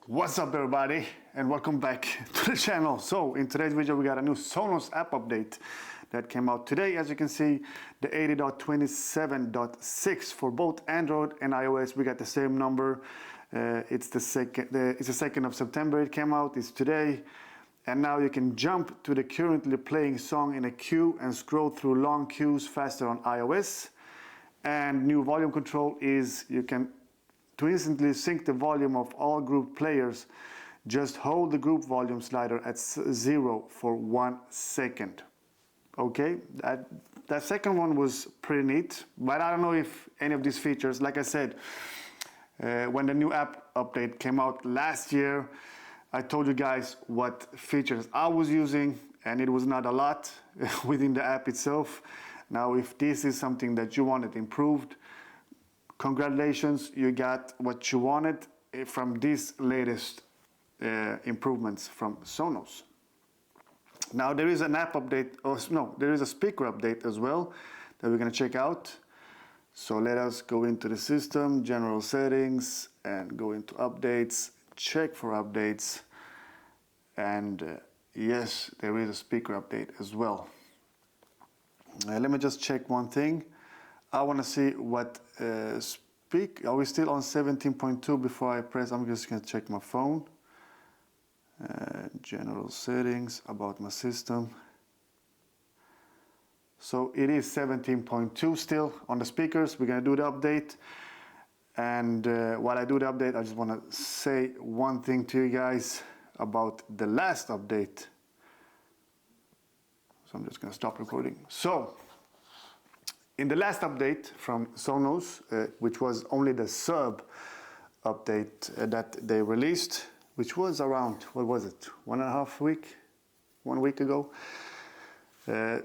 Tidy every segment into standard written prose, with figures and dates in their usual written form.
What's up everybody and welcome back to the channel. So in today's video we got a new Sonos app update that came out today. As you can see, the 80.27.6 for both Android and iOS. We got the same number. It's the 2nd of September it came out. It's today. And now you can jump to the currently playing song in a queue and scroll through long queues faster on iOS. And new volume control is you can to instantly sync the volume of all group players. Just hold the group volume slider at 0 for 1 second. Okay, that second one was pretty neat, but I don't know if any of these features, like I said, when the new app update came out last year, I told you guys what features I was using, and it was not a lot within the app itself. Now, if this is something that you wanted improved, congratulations, you got what you wanted from these latest improvements from Sonos. Now there is an app update, there is a speaker update as well that we're gonna check out. So let us go into the system, general settings, and go into updates, check for updates, and yes, there is a speaker update as well. Let me just check one thing. I want to see what are we still on 17.2 before I press? I'm just going to check my phone. General settings, about my system. So it is 17.2 still on the speakers. We're going to do the update. And while I do the update, I just want to say one thing to you guys about the last update. So I'm just going to stop recording. So in the last update from Sonos, which was only the sub update that they released, which was around, what was it, 1 week ago.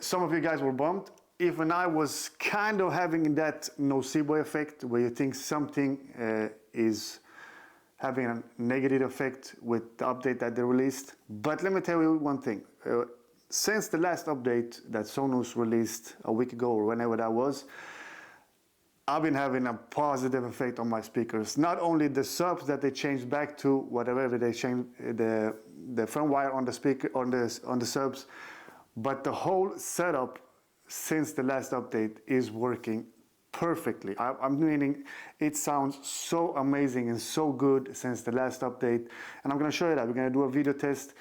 Some of you guys were bummed. Even I was kind of having that nocebo effect, where you think something is having a negative effect with the update that they released. But let me tell you one thing. Since the last update that Sonos released a week ago or whenever that was, I've been having a positive effect on my speakers. Not only the subs that they changed back to whatever they changed the firmware on the speaker on the subs, but the whole setup since the last update is working perfectly. I'm meaning it sounds so amazing and so good since the last update, and I'm going to show you that. We're going to do a video test.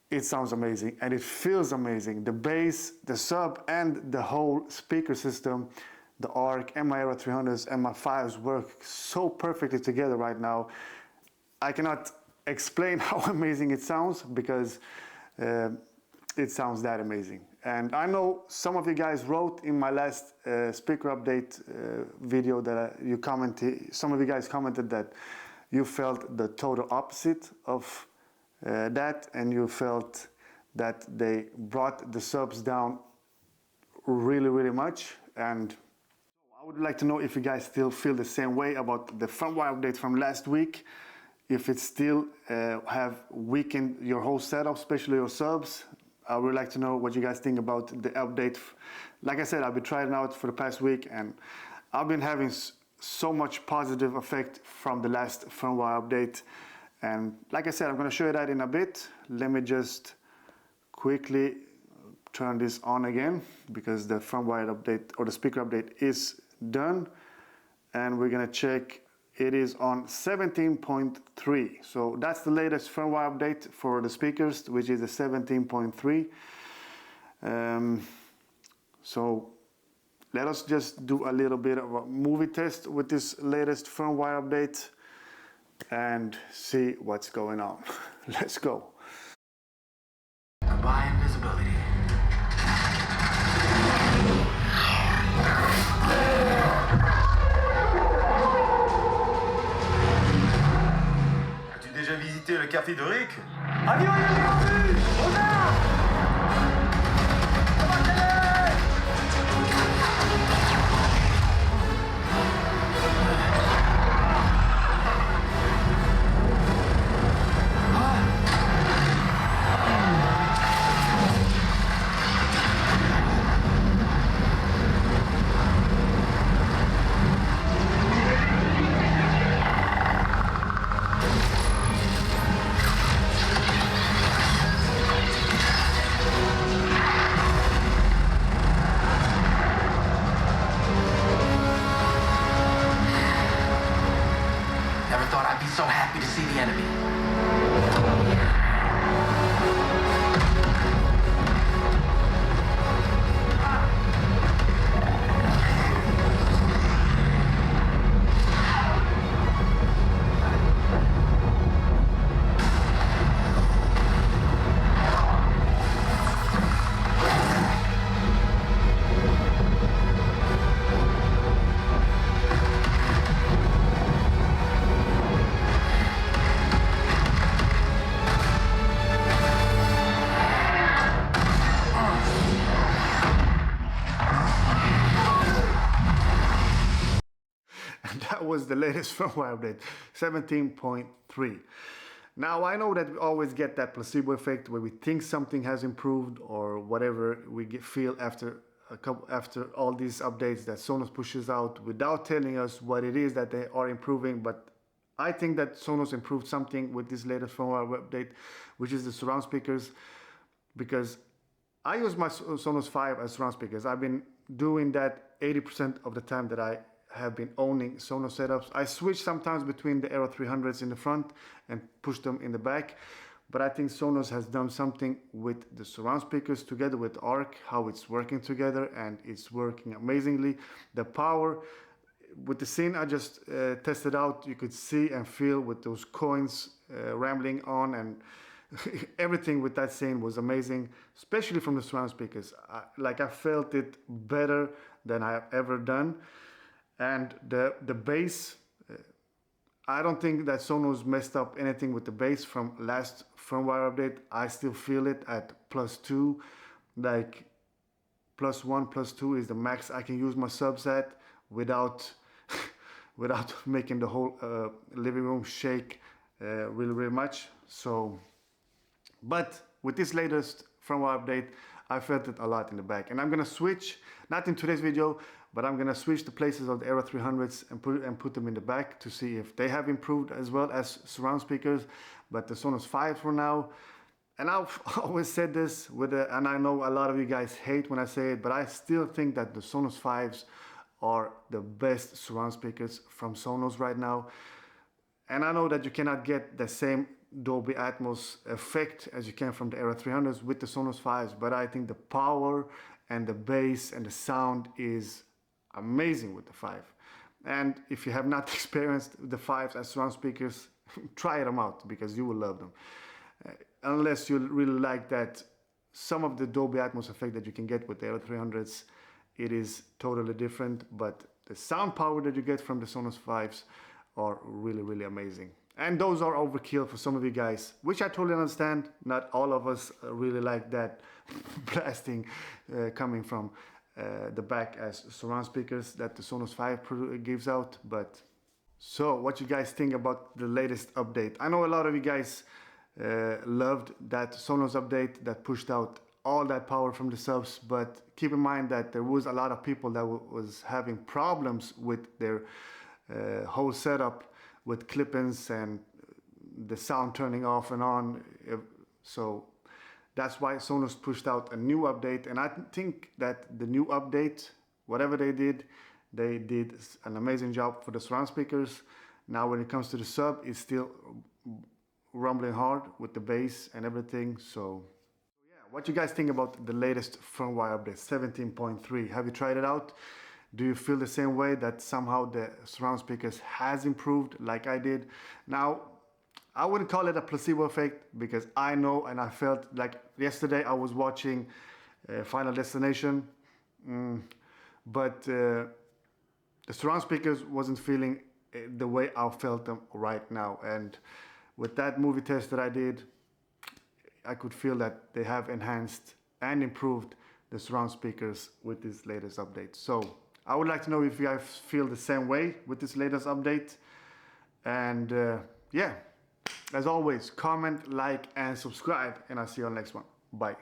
It sounds amazing and it feels amazing. The bass, the sub, and the whole speaker system, the ARC and my Era 300s and my 5s work so perfectly together right now. I cannot explain how amazing it sounds because it sounds that amazing. And I know some of you guys wrote in my last speaker update video that you commented, some of you guys commented that you felt the total opposite of that, and you felt that they brought the subs down really much. And I would like to know if you guys still feel the same way about the firmware update from last week, if it still have weakened your whole setup, especially your subs. I would like to know what you guys think about the update. Like I said, I've been trying it out for the past week and I've been having so much positive effect from the last firmware update. And like I said, I'm going to show you that in a bit. Let me just quickly turn this on again because the firmware update or the speaker update is done. And we're going to check, it is on 17.3. So that's the latest firmware update for the speakers, which is the 17.3. So let us just do a little bit of a movie test with this latest firmware update and see what's going on. Let's go. Goodbye invisibility. As-tu déjà visité le café de Rick? Avion inattendu! Retard! enemy. And that was the latest firmware update, 17.3. Now I know that we always get that placebo effect where we think something has improved or whatever we feel after after all these updates that Sonos pushes out without telling us what it is that they are improving. But I think that Sonos improved something with this latest firmware update, which is the surround speakers, because I use my Sonos 5 as surround speakers. I've been doing that 80% of the time that I have been owning Sonos setups. I switch sometimes between the Aero 300s in the front and push them in the back. But I think Sonos has done something with the surround speakers together with ARC, how it's working together, and it's working amazingly. The power with the scene I just tested out, you could see and feel with those coins rambling on, and everything with that scene was amazing, especially from the surround speakers. I felt it better than I have ever done. And the bass, I don't think that Sonos messed up anything with the bass from last firmware update. I still feel it at +2, like +1, +2 is the max I can use my subs at without without making the whole living room shake really much. So, but with this latest firmware update, I felt it a lot in the back. And I'm gonna switch, not in today's video, but I'm gonna switch the places of the Aero 300s and put them in the back to see if they have improved as well as surround speakers. But the Sonos 5 for now, and I've always said this and I know a lot of you guys hate when I say it, but I still think that the Sonos 5s are the best surround speakers from Sonos right now. And I know that you cannot get the same Dolby Atmos effect as you can from the Aero 300s with the Sonos 5s, but I think the power and the bass and the sound is amazing with the 5. And if you have not experienced the 5s as surround speakers, try them out because you will love them. Unless you really like that, some of the Dolby Atmos effect that you can get with the Aero 300s, it is totally different, but the sound power that you get from the Sonos 5s are really, really amazing. And those are overkill for some of you guys, which I totally understand. Not all of us really like that blasting coming from the back as surround speakers that the Sonos 5 gives out. But so what you guys think about the latest update? I know a lot of you guys loved that Sonos update that pushed out all that power from the subs, but keep in mind that there was a lot of people that was having problems with their whole setup with clip-ins and the sound turning off and on. So that's why Sonos pushed out a new update, and I think that the new update, whatever they did an amazing job for the surround speakers. Now when it comes to the sub, it's still rumbling hard with the bass and everything. So yeah, what you guys think about the latest firmware update 17.3? Have you tried it out? Do you feel the same way that somehow the surround speakers has improved like I did? Now, I wouldn't call it a placebo effect because I know and I felt like yesterday I was watching Final Destination, but the surround speakers wasn't feeling the way I felt them right now. And with that movie test that I did, I could feel that they have enhanced and improved the surround speakers with this latest update. So I would like to know if you guys feel the same way with this latest update. And yeah, as always, comment, like, and subscribe, and I'll see you on the next one. Bye.